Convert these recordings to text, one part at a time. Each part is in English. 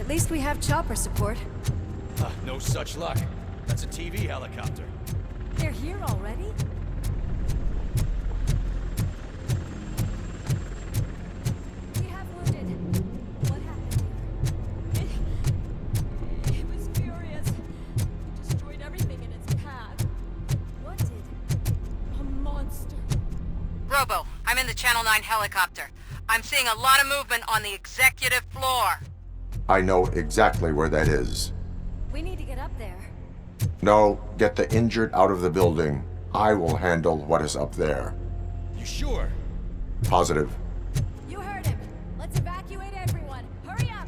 At least we have chopper support. No such luck. That's a TV helicopter. They're here already? We have wounded. What happened here? It was furious. It destroyed everything in its path. What did? A monster. Robo, I'm in the Channel 9 helicopter. I'm seeing a lot of movement on the executive floor. I know exactly where that is. We need to get up there. No, get the injured out of the building. I will handle what is up there. You sure? Positive. You heard him. Let's evacuate everyone. Hurry up!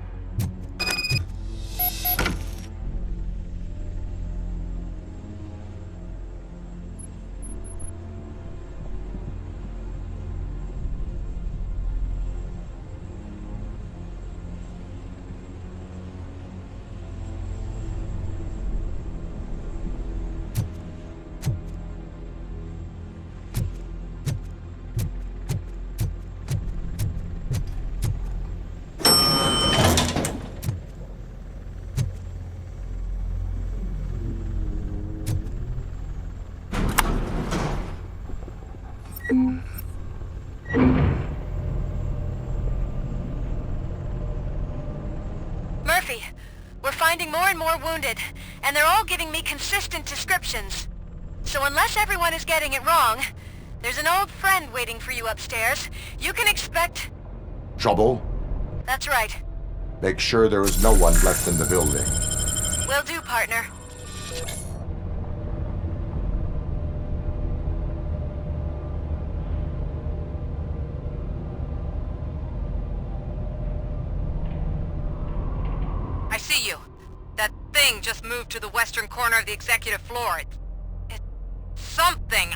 Murphy, we're finding more and more wounded, and they're all giving me consistent descriptions. So unless everyone is getting it wrong, there's an old friend waiting for you upstairs. You can expect... Trouble? That's right. Make sure there is no one left in the building. Will do, partner. I see you. That thing just moved to the western corner of the executive floor. It's something.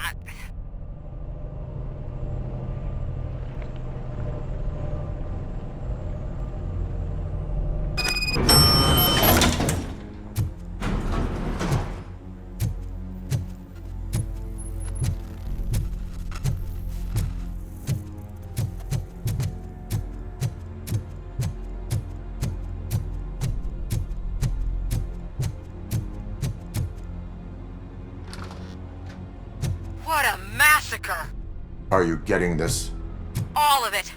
What a massacre! Are you getting this? All of it.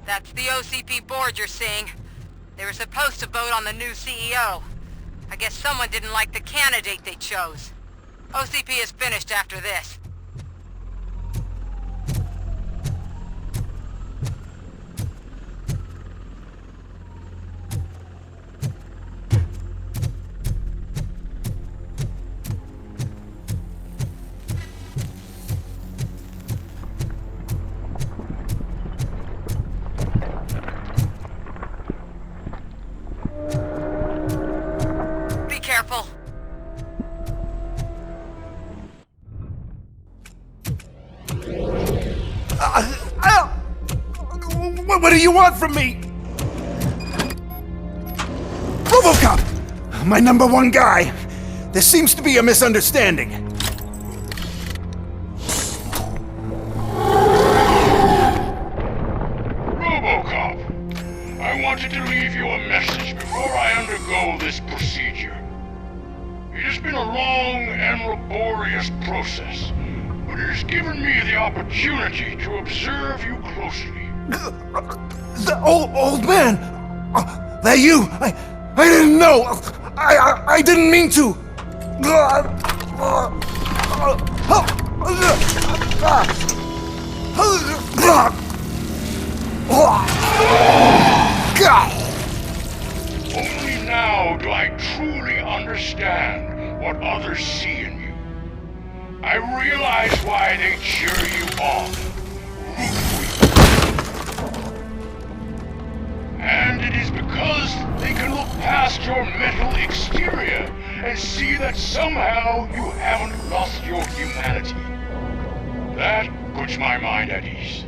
That's the OCP board you're seeing. They were supposed to vote on the new CEO. I guess someone didn't like the candidate they chose. OCP is finished after this. Careful. What do you want from me? Robocop! My number one guy. There seems to be a misunderstanding. Robocop, I wanted to leave you a message before I undergo this procedure. It has been a long and laborious process, but it has given me the opportunity to observe you closely. The old man! That you! I didn't know! I didn't mean to! Only now do I truly understand what others see in you. I realize why they cheer you on, root for you. And it is because they can look past your mental exterior and see that somehow you haven't lost your humanity. That puts my mind at ease.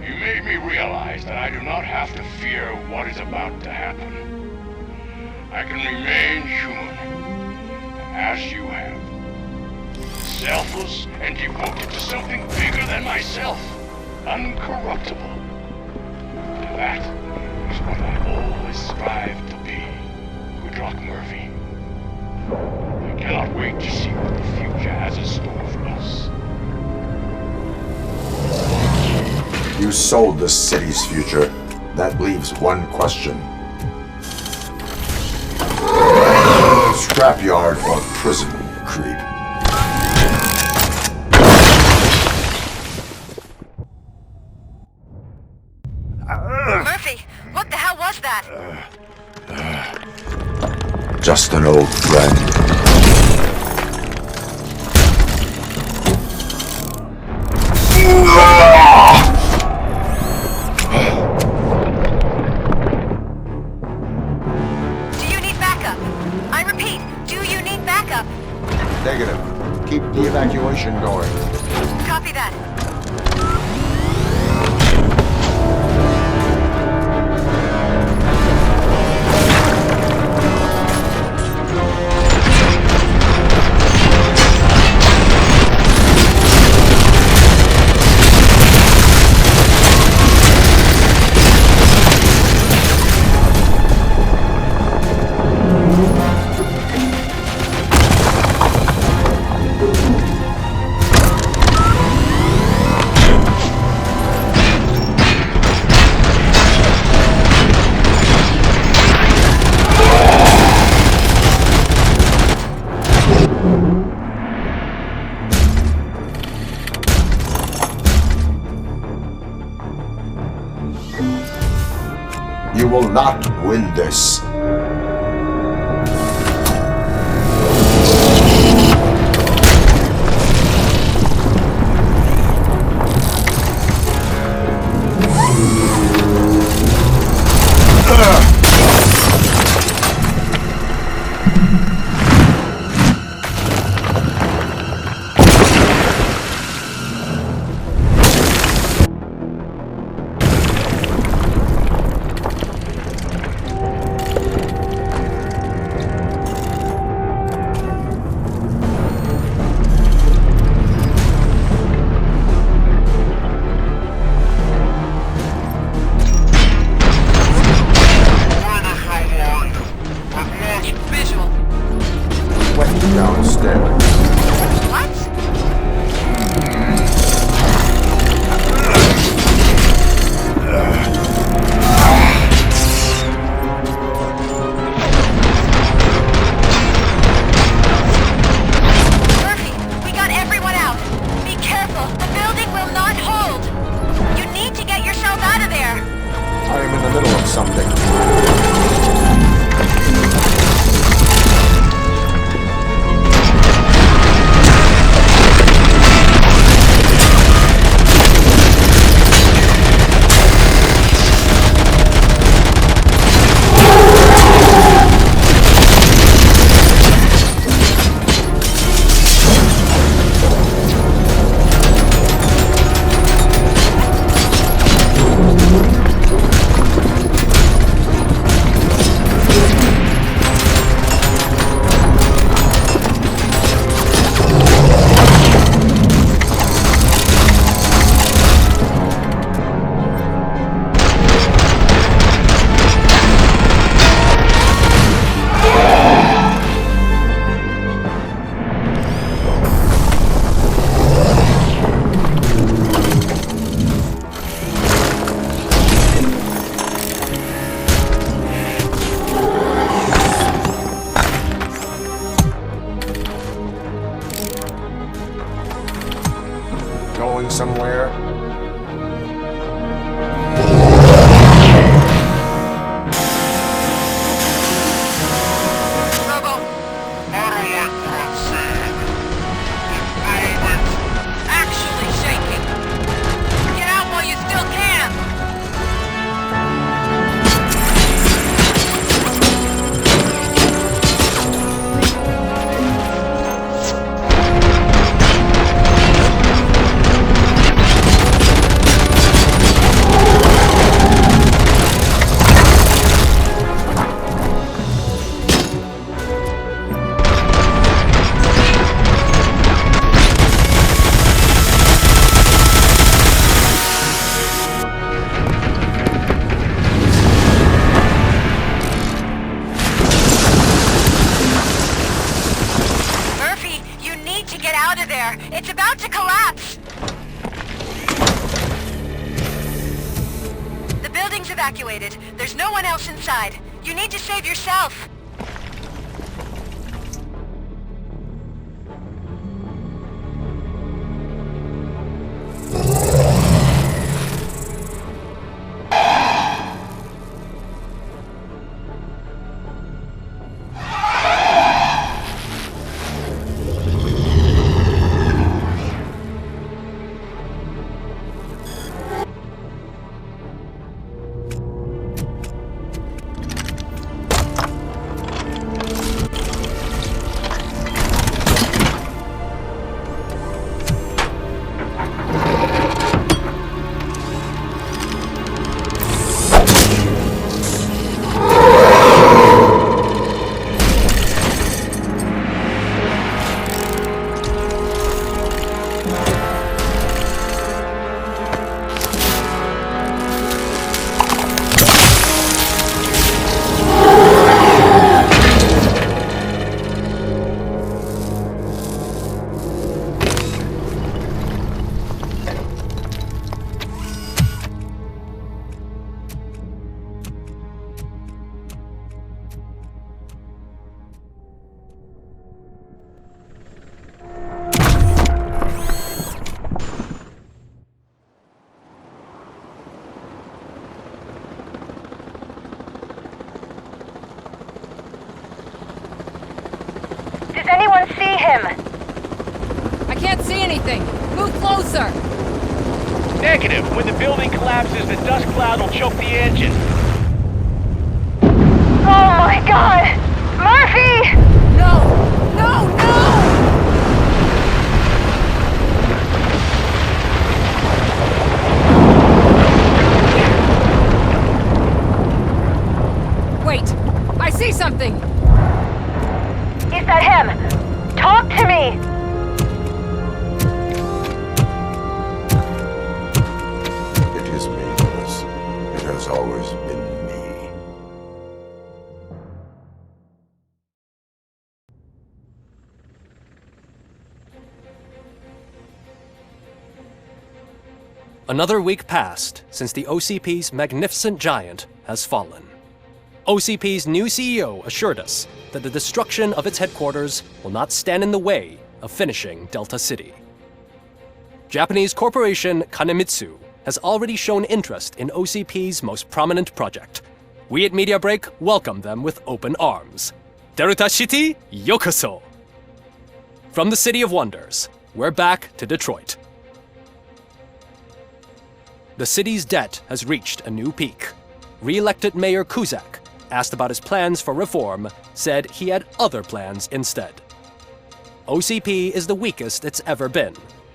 You made me realize that I do not have to fear what is about to happen. I can remain human, as you have. Selfless and devoted to something bigger than myself. Uncorruptible. That is what I always strive to be. struck, Murphy. I cannot wait to see what the future has in store for us. You sold the city's future. That leaves one question. Scrapyard or prison, creep? Murphy, what the hell was that? Just an old friend. Do you need backup? I repeat, do you need backup? Negative. Keep the evacuation going. Copy that. You will not win this. Visual. Went downstairs. What? Murphy, we got everyone out. Be careful. The building will not hold. You need to get yourself out of there. I am in the middle of something. Going somewhere? Robo. Actually shaking. Get out while you still can. It's about to collapse! The building's evacuated. There's no one else inside. You need to save yourself. Does anyone see him? I can't see anything. Move closer. Negative. When the building collapses, the dust cloud will choke the engine. Oh my god! Murphy! No! No! No! Wait! I see something! Is that him? Talk to me! It is me, Lewis. It has always been me. Another week passed since the OCP's magnificent giant has fallen. OCP's new CEO assured us that the destruction of its headquarters will not stand in the way of finishing Delta City. Japanese corporation Kanemitsu has already shown interest in OCP's most prominent project. We at Media Break welcome them with open arms. Delta City, yokoso! From the City of Wonders, we're back to Detroit. The city's debt has reached a new peak. Re-elected Mayor Kuzak, asked about his plans for reform, said he had other plans instead. OCP is the weakest it's ever been.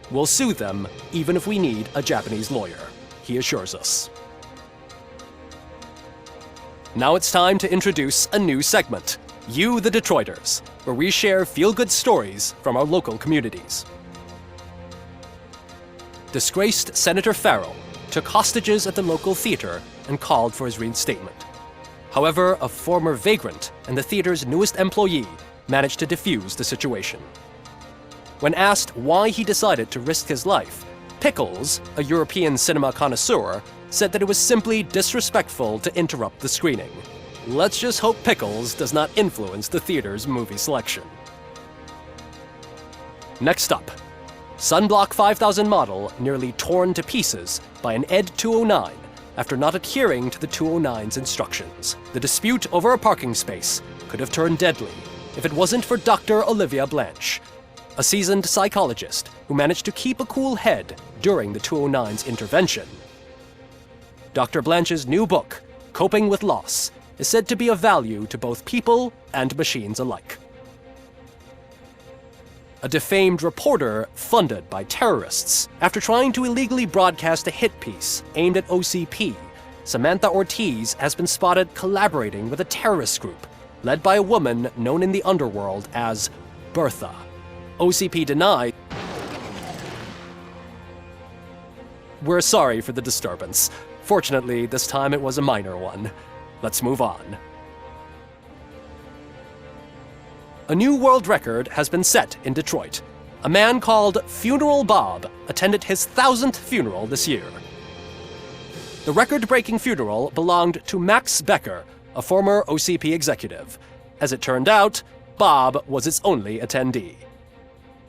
We'll sue them even if we need a Japanese lawyer, he assures us. Now it's time to introduce a new segment, You the Detroiters, where we share feel-good stories from our local communities. Disgraced Senator Farrell took hostages at the local theater and called for his reinstatement. However, a former vagrant and the theater's newest employee managed to defuse the situation. When asked why he decided to risk his life, Pickles, a European cinema connoisseur, said that it was simply disrespectful to interrupt the screening. Let's just hope Pickles does not influence the theater's movie selection. Next up, Sunblock 5000 model nearly torn to pieces by an ED 209 after not adhering to the 209's instructions. The dispute over a parking space could have turned deadly if it wasn't for Dr. Olivia Blanche, a seasoned psychologist who managed to keep a cool head during the 209's intervention. Dr. Blanche's new book, Coping with Loss, is said to be of value to both people and machines alike. A defamed reporter funded by terrorists after trying to illegally broadcast a hit piece aimed at OCP, Samantha Ortiz has been spotted collaborating with a terrorist group led by a woman known in the underworld as Bertha. OCP denied. We're sorry for the disturbance. Fortunately, this time it was a minor one. Let's move on. A new world record has been set in Detroit. A man called Funeral Bob attended his 1000th funeral this year. The record-breaking funeral belonged to Max Becker, a former OCP executive. As it turned out, Bob was its only attendee.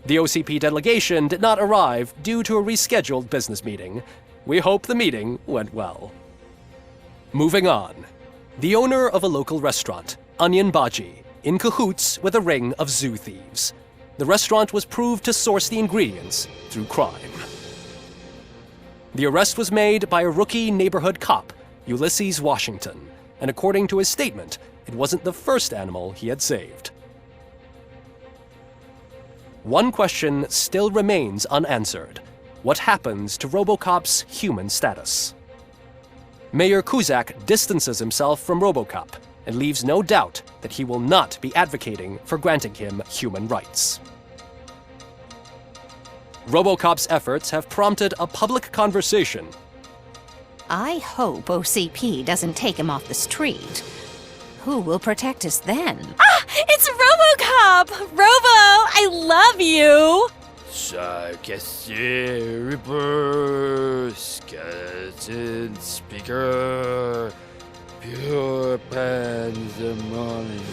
The OCP delegation did not arrive due to a rescheduled business meeting. We hope the meeting went well. Moving on. The owner of a local restaurant, Onion Baji, in cahoots with a ring of zoo thieves. The restaurant was proved to source the ingredients through crime. The arrest was made by a rookie neighborhood cop, Ulysses Washington, and according to his statement, it wasn't the first animal he had saved. One question still remains unanswered. What happens to Robocop's human status? Mayor Kuzak distances himself from Robocop and leaves no doubt that he will not be advocating for granting him human rights. Robocop's efforts have prompted a public conversation. I hope OCP doesn't take him off the street. Who will protect us then? Ah! It's Robocop! Robo, I love you! Speaker, pure pandemonium.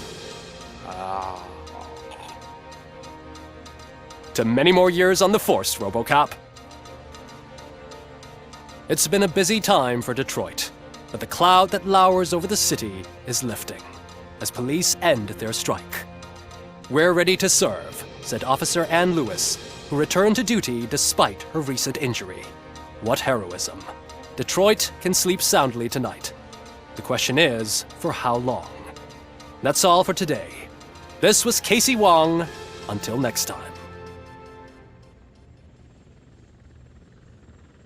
To many more years on the force, Robocop. It's been a busy time for Detroit, but the cloud that lowers over the city is lifting as police end their strike. We're ready to serve, said Officer Ann Lewis, who returned to duty despite her recent injury. What heroism. Detroit can sleep soundly tonight. The question is, for how long? That's all for today. This was Casey Wong. Until next time.